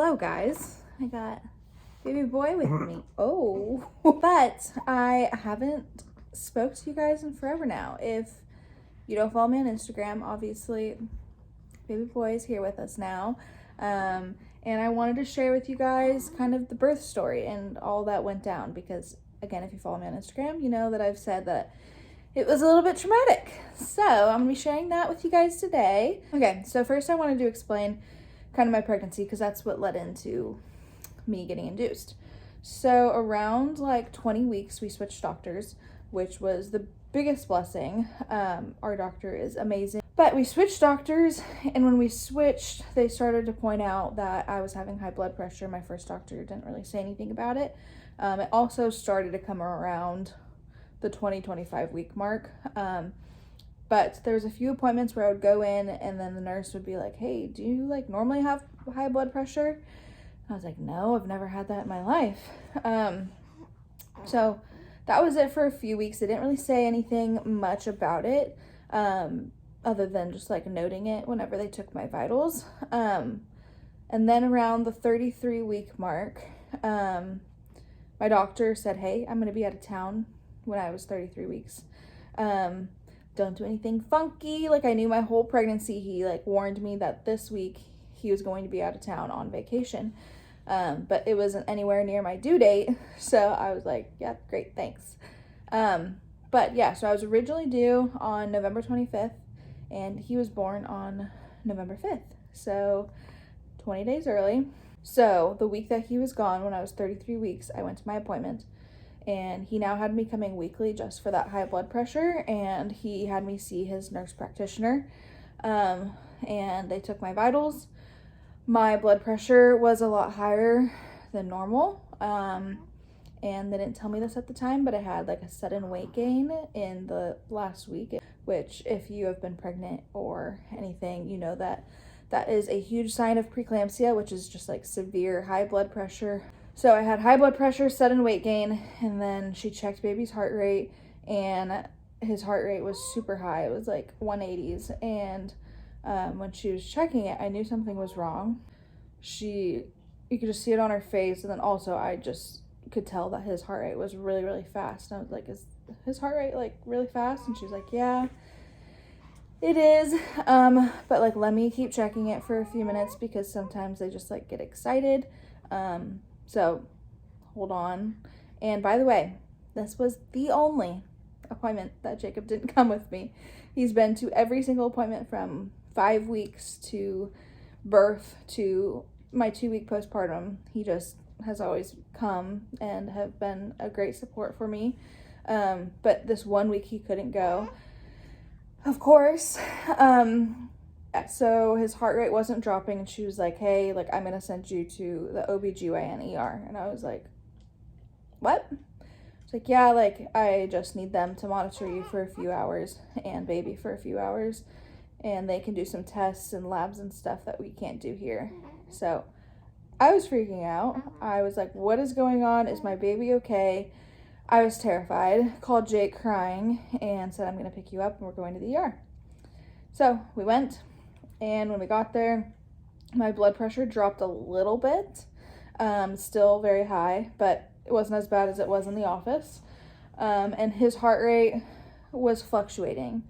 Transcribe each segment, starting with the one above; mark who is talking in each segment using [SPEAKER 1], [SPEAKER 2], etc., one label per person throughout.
[SPEAKER 1] Hello guys, I got baby boy with me. Oh, but I haven't spoke to you guys in forever now. If you don't follow me on Instagram, obviously baby boy is here with us now. And I wanted to share with you guys kind of the birth story and all that went down because, again, if you follow me on Instagram, you know that I've said that it was a little bit traumatic. So I'm gonna be sharing that with you guys today. Okay, so first I wanted to explain kind of my pregnancy because that's what led into me getting induced. So around like 20 weeks, we switched doctors, which was the biggest blessing. Our doctor is amazing. But we switched doctors, and when we switched, they started to point out that I was having high blood pressure. My first doctor didn't really say anything about it. It also started to come around the 20-25 week mark. But there was a few appointments where I would go in and then the nurse would be like, hey, do you like normally have high blood pressure? I was like, no, I've never had that in my life. So that was it for a few weeks. They didn't really say anything much about it, other than just like noting it whenever they took my vitals. And then around the 33 week mark, my doctor said, hey, I'm going to be out of town when I was 33 weeks. Don't do anything funky. Like, I knew my whole pregnancy. He like warned me that this week he was going to be out of town on vacation. But it wasn't anywhere near my due date. So I was like, yeah, great, thanks. But yeah, so I was originally due on November 25th and he was born on November 5th. So 20 days early. So the week that he was gone, when I was 33 weeks, I went to my appointment. And he now had me coming weekly just for that high blood pressure. And he had me see his nurse practitioner. And they took my vitals. My blood pressure was a lot higher than normal. And they didn't tell me this at the time, but I had like a sudden weight gain in the last week. Which, if you have been pregnant or anything, you know that that is a huge sign of preeclampsia, which is just like severe high blood pressure. So I had high blood pressure, sudden weight gain, and then she checked baby's heart rate, and his heart rate was super high. It was like 180s, and when she was checking it, I knew something was wrong. You could just see it on her face, and then also I just could tell that his heart rate was really, really fast. And I was like, is his heart rate like really fast? And she was like, yeah, it is. But like, let me keep checking it for a few minutes because sometimes they just like get excited. So hold on. And by the way, this was the only appointment that Jacob didn't come with me. He's been to every single appointment from 5 weeks to birth to my 2-week postpartum. He just has always come and have been a great support for me. But this 1 week he couldn't go, of course. So his heart rate wasn't dropping, and she was like, hey, like, I'm gonna send you to the OBGYN ER. And I was like, what? It's like, yeah, like, I just need them to monitor you for a few hours and baby for a few hours, and they can do some tests and labs and stuff that we can't do here. So I was freaking out. I was like, what is going on? Is my baby okay? I was terrified. Called Jake crying and said, I'm gonna pick you up and we're going to the ER. So we went. And when we got there, my blood pressure dropped a little bit, still very high, but it wasn't as bad as it was in the office. And his heart rate was fluctuating.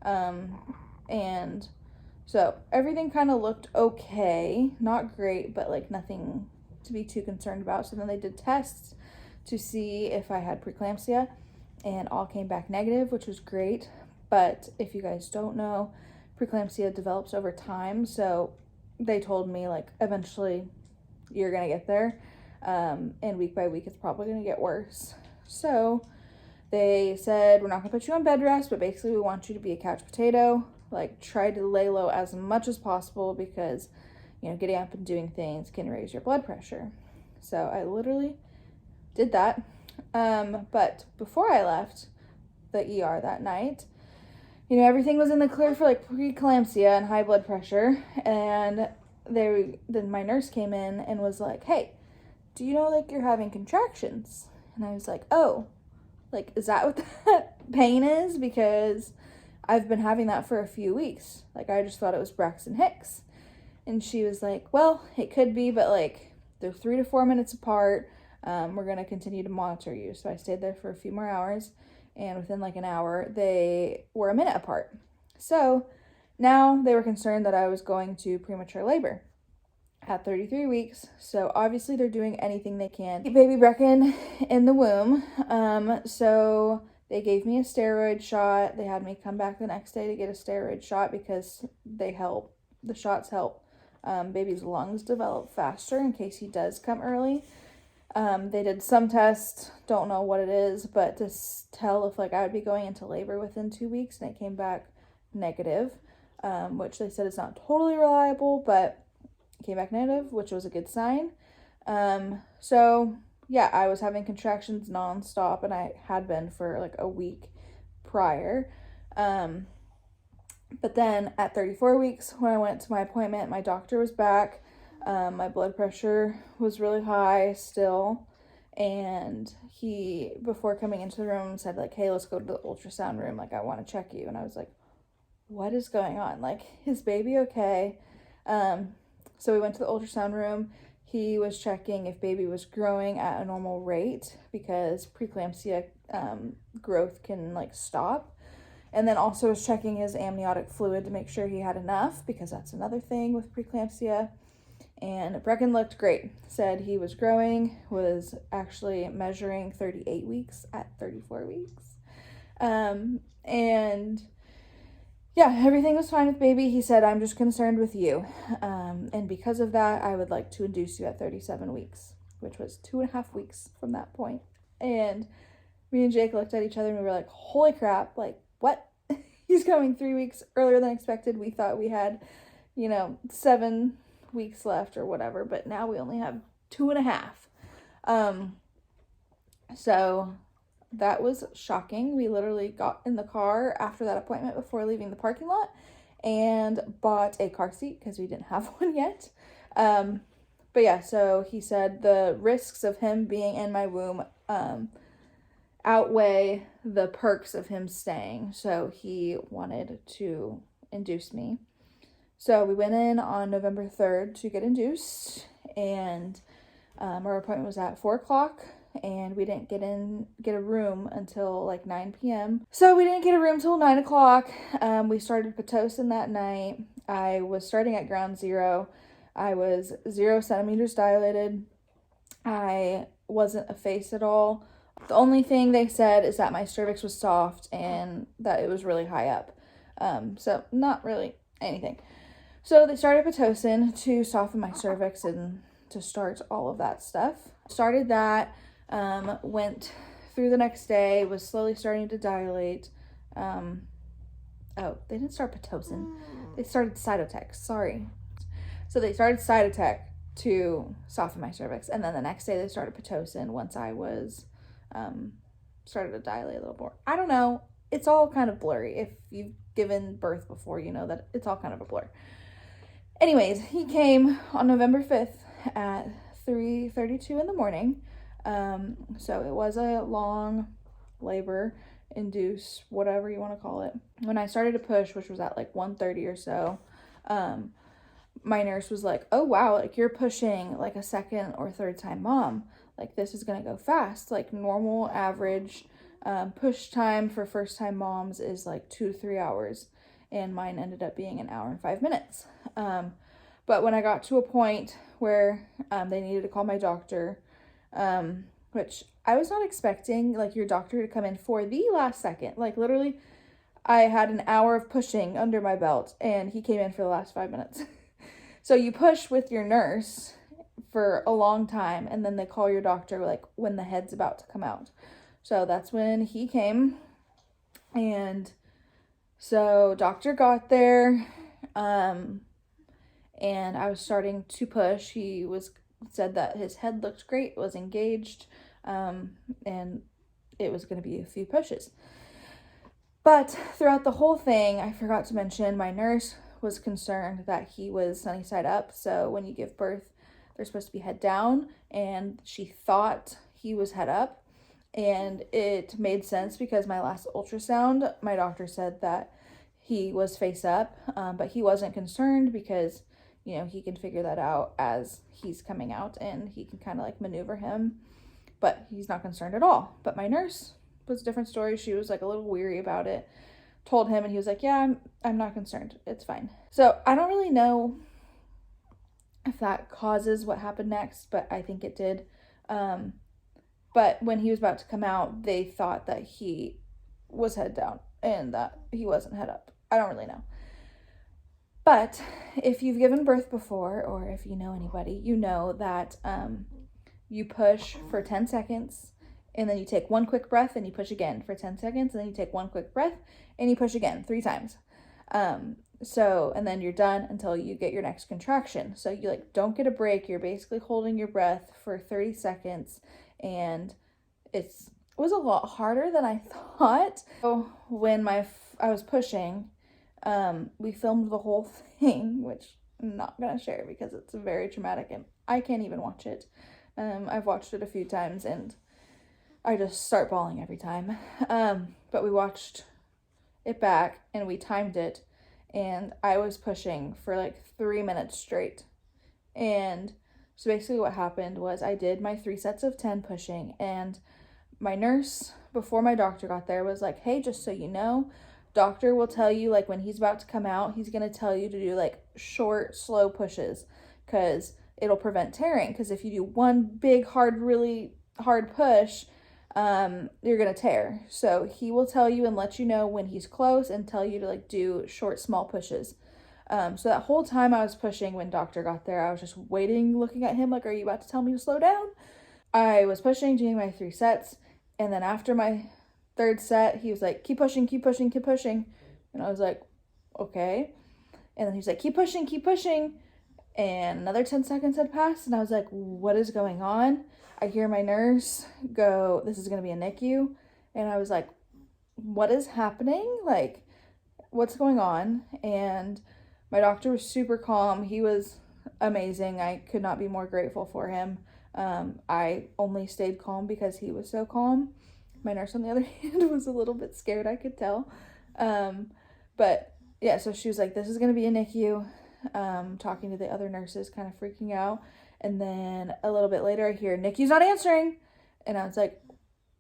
[SPEAKER 1] And so everything kind of looked okay, not great, but like nothing to be too concerned about. So then they did tests to see if I had preeclampsia, and all came back negative, which was great. But if you guys don't know, preeclampsia develops over time, so they told me like eventually you're gonna get there, and week by week it's probably gonna get worse. So they said, we're not gonna put you on bed rest, but basically we want you to be a couch potato, like try to lay low as much as possible because, you know, getting up and doing things can raise your blood pressure. So I literally did that. But before I left the ER that night, you know, everything was in the clear for like preeclampsia and high blood pressure. And then my nurse came in and was like, hey, do you know like you're having contractions? And I was like, oh, like, is that what that pain is? Because I've been having that for a few weeks. Like, I just thought it was Braxton Hicks. And she was like, well, it could be, but like they're 3 to 4 minutes apart. We're going to continue to monitor you. So I stayed there for a few more hours, and within like an hour, they were a minute apart. So now they were concerned that I was going to premature labor at 33 weeks. So obviously they're doing anything they can to keep baby Brecken in the womb. So they gave me a steroid shot. They had me come back the next day to get a steroid shot because they help. The shots help baby's lungs develop faster in case he does come early. They did some tests, don't know what it is, but to tell if like I would be going into labor within 2 weeks, and it came back negative, which they said is not totally reliable, but it came back negative, which was a good sign. So yeah, I was having contractions nonstop, and I had been for like a week prior. But then at 34 weeks, when I went to my appointment, my doctor was back. My blood pressure was really high still. And he, before coming into the room, said like, hey, let's go to the ultrasound room. Like, I want to check you. And I was like, what is going on? Like, is baby okay? So we went to the ultrasound room. He was checking if baby was growing at a normal rate, because preeclampsia growth can like stop. And then also was checking his amniotic fluid to make sure he had enough, because that's another thing with preeclampsia. And Brecken looked great. Said he was growing, was actually measuring 38 weeks at 34 weeks. And yeah, everything was fine with baby. He said, I'm just concerned with you. And because of that, I would like to induce you at 37 weeks, which was 2.5 weeks from that point. And me and Jake looked at each other and we were like, holy crap, like, what? He's coming 3 weeks earlier than expected. We thought we had, 7 weeks left or whatever, but now we only have 2.5. So that was shocking. We literally got in the car after that appointment before leaving the parking lot and bought a car seat because we didn't have one yet. But yeah, so he said the risks of him being in my womb outweigh the perks of him staying. So he wanted to induce me. So we went in on November 3rd to get induced, and our appointment was at 4 o'clock, and we didn't get a room until like 9 p.m. So we didn't get a room till 9 o'clock. We started Pitocin that night. I was starting at ground zero. I was 0 centimeters dilated. I wasn't effaced at all. The only thing they said is that my cervix was soft and that it was really high up. So not really anything. So they started Pitocin to soften my cervix and to start all of that stuff. Started that, went through the next day, was slowly starting to dilate. They didn't start Pitocin. They started Cytotec, sorry. So they started Cytotec to soften my cervix. And then the next day they started Pitocin once I was, started to dilate a little more. I don't know. It's all kind of blurry. If you've given birth before, you know that it's all kind of a blur. Anyways, he came on November 5th at 3:32 in the morning. So it was a long labor, induce, whatever you want to call it. When I started to push, which was at like 1:30 or so, my nurse was like, oh wow, like you're pushing like a second or third time mom. Like this is going to go fast. Like normal average push time for first time moms is like 2 to 3 hours. And mine ended up being 1 hour and 5 minutes. But when I got to a point where they needed to call my doctor, which I was not expecting, like your doctor to come in for the last second. Like literally, I had 1 hour of pushing under my belt and he came in for the last 5 minutes. So you push with your nurse for a long time and then they call your doctor like when the head's about to come out. So that's when he came. And so doctor got there, and I was starting to push. He said that his head looked great, was engaged, and it was going to be a few pushes. But throughout the whole thing, I forgot to mention my nurse was concerned that he was sunny side up. So when you give birth, they're supposed to be head down, and she thought he was head up. And it made sense because my last ultrasound, my doctor said that he was face up, but he wasn't concerned because you know, he can figure that out as he's coming out, and he can kind of like maneuver him, but he's not concerned at all. But my nurse was a different story. She was like a little weary about it. Told him, and he was like, yeah, I'm not concerned. It's fine. So I don't really know if that causes what happened next, but I think it did. But when he was about to come out, they thought that he was head down and that he wasn't head up. I don't really know. But if you've given birth before, or if you know anybody, you know that you push for 10 seconds, and then you take one quick breath, and you push again for 10 seconds, and then you take one quick breath, and you push again 3 times. And then you're done until you get your next contraction. So you like don't get a break. You're basically holding your breath for 30 seconds, and it was a lot harder than I thought. So when I was pushing, we filmed the whole thing, which I'm not gonna share because it's very traumatic and I can't even watch it. I've watched it a few times and I just start bawling every time. But we watched it back and we timed it, and I was pushing for like 3 minutes straight. And so basically what happened was I did my 3 sets of 10 pushing, and my nurse, before my doctor got there, was like, hey, just so you know, doctor will tell you, like, when he's about to come out, he's going to tell you to do like short, slow pushes because it'll prevent tearing. Because if you do one big, really hard push, you're gonna tear. So he will tell you and let you know when he's close and tell you to like do short, small pushes. So that whole time I was pushing, when doctor got there, I was just waiting, looking at him like, are you about to tell me to slow down? I was pushing, doing my 3 sets, and then after my 3rd set, he was like, keep pushing, keep pushing, keep pushing. And I was like, okay. And then he's like, keep pushing, keep pushing. And another 10 seconds had passed, and I was like, what is going on? I hear my nurse go, this is going to be a NICU. And I was like, what is happening? Like, what's going on? And my doctor was super calm. He was amazing. I could not be more grateful for him. I only stayed calm because he was so calm. My nurse, on the other hand, was a little bit scared, I could tell. But yeah, so she was like, this is going to be a NICU. Talking to the other nurses, kind of freaking out. And then a little bit later I hear, NICU's not answering. And I was like,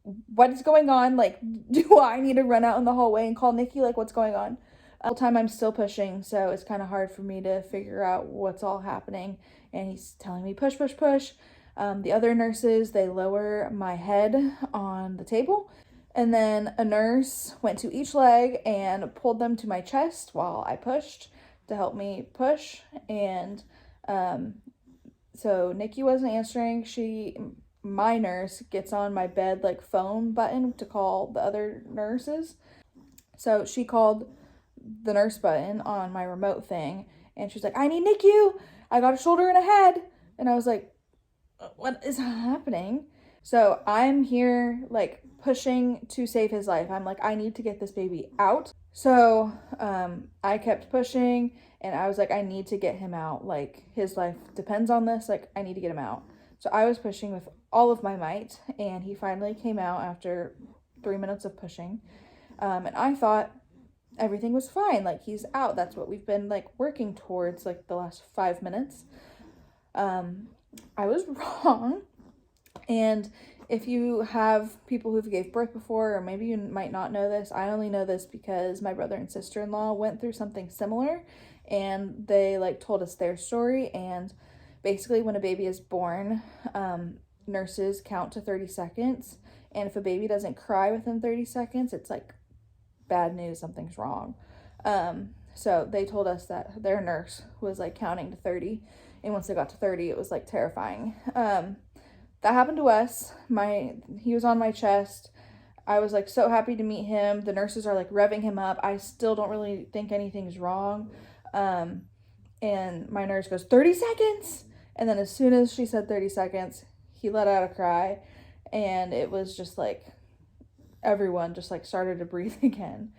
[SPEAKER 1] what is going on? Like, do I need to run out in the hallway and call NICU? Like, what's going on? The whole time I'm still pushing, so it's kind of hard for me to figure out what's all happening. And he's telling me, push, push, push. The other nurses, they lower my head on the table. And then a nurse went to each leg and pulled them to my chest while I pushed to help me push. And so Nikki wasn't answering. My nurse gets on my bed like phone button to call the other nurses. So she called the nurse button on my remote thing, and she's like, I need NICU. I got a shoulder and a head. And I was like, what is happening? So I'm here like pushing to save his life. I'm like, I need to get this baby out. So I kept pushing, and I was like, I need to get him out. Like, his life depends on this. Like, I need to get him out. So I was pushing with all of my might, and he finally came out after 3 minutes of pushing. And I thought everything was fine. Like, he's out. That's what we've been like working towards like the last 5 minutes. I was wrong. And if you have people who've gave birth before, or maybe you might not know this, I only know this because my brother and sister-in-law went through something similar, and they like told us their story. And basically when a baby is born, nurses count to 30 seconds. And if a baby doesn't cry within 30 seconds, it's like bad news, something's wrong. So they told us that their nurse was like counting to 30. And once they got to 30, it was like terrifying. That happened to us. He was on my chest. I was like so happy to meet him. The nurses are like revving him up. I still don't really think anything's wrong. And my nurse goes, 30 seconds. And then as soon as she said 30 seconds, he let out a cry. And it was just like everyone just like started to breathe again.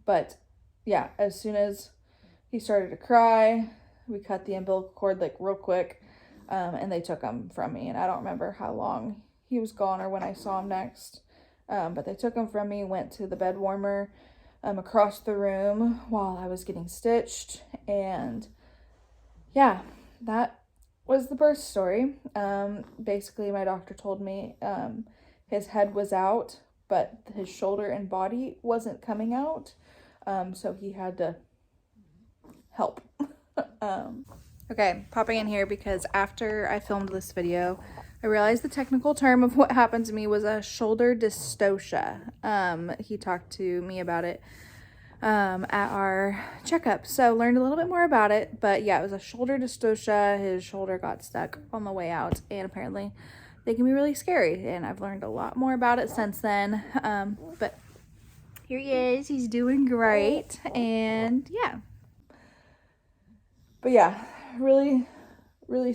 [SPEAKER 1] But yeah, as soon as he started to cry, we cut the umbilical cord like real quick. And they took him from me, and I don't remember how long he was gone or when I saw him next. But they took him from me, went to the bed warmer, across the room while I was getting stitched. And yeah, that was the birth story. Basically, my doctor told me his head was out, but his shoulder and body wasn't coming out. So he had to help. Okay, popping in here because after I filmed this video, I realized the technical term of what happened to me was a shoulder dystocia. He talked to me about it at our checkup, so learned a little bit more about it. But yeah, it was a shoulder dystocia. His shoulder got stuck on the way out, and apparently they can be really scary, and I've learned a lot more about it since then. But here he is. He's doing great, and yeah. But yeah, really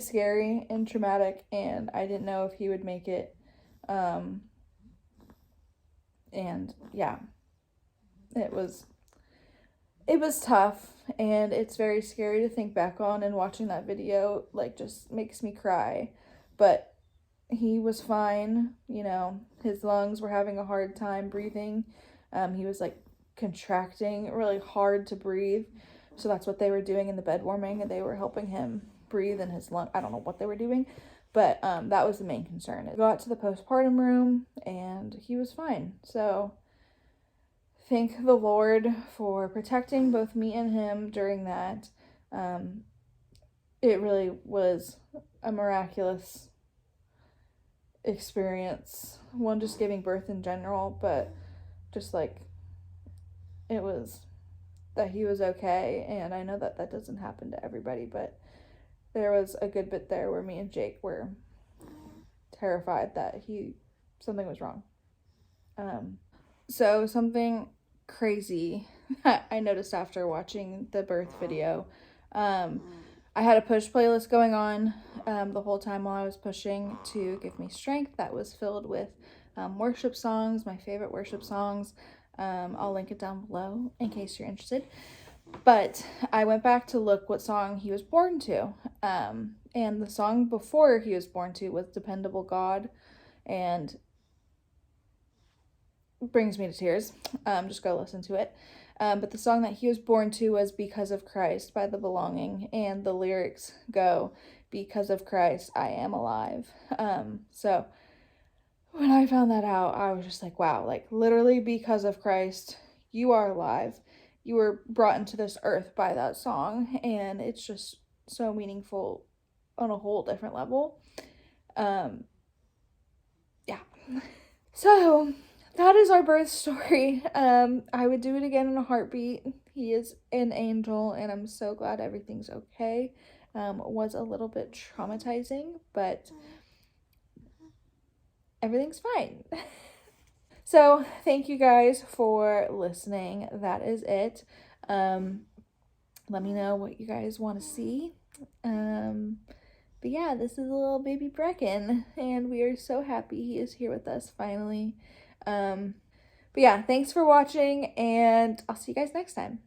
[SPEAKER 1] scary and traumatic, and I didn't know if he would make it. And yeah, it was tough, and it's very scary to think back on, and watching that video like just makes me cry. But he was fine, you know. His lungs were having a hard time breathing. He was like contracting really hard to breathe. So that's what they were doing in the bed warming, and they were helping him breathe in his lung. I don't know what they were doing, but that was the main concern. It got to the postpartum room, and he was fine. So thank the Lord for protecting both me and him during that. It really was a miraculous experience. One, just giving birth in general, but just like it was that he was okay. And I know that that doesn't happen to everybody, but there was a good bit there where me and Jake were terrified that something was wrong. So something crazy I noticed after watching the birth video. I had a push playlist going on the whole time while I was pushing to give me strength. That was filled with worship songs, my favorite worship songs. I'll link it down below in case you're interested. But I went back to look what song he was born to. And the song before he was born to was Dependable God. And brings me to tears. Just go listen to it. But the song that he was born to was Because of Christ by The Belonging. And the lyrics go, because of Christ, I am alive. So when I found that out, I was just like, wow, like literally because of Christ, you are alive. You were brought into this earth by that song. And it's just so meaningful on a whole different level. Yeah. So that is our birth story. I would do it again in a heartbeat. He is an angel, and I'm so glad everything's okay. Was a little bit traumatizing, but everything's fine. So thank you guys for listening. That is it. Let me know what you guys want to see. But yeah, this is a little baby Brecken, and we are so happy he is here with us finally. But yeah, thanks for watching, and I'll see you guys next time.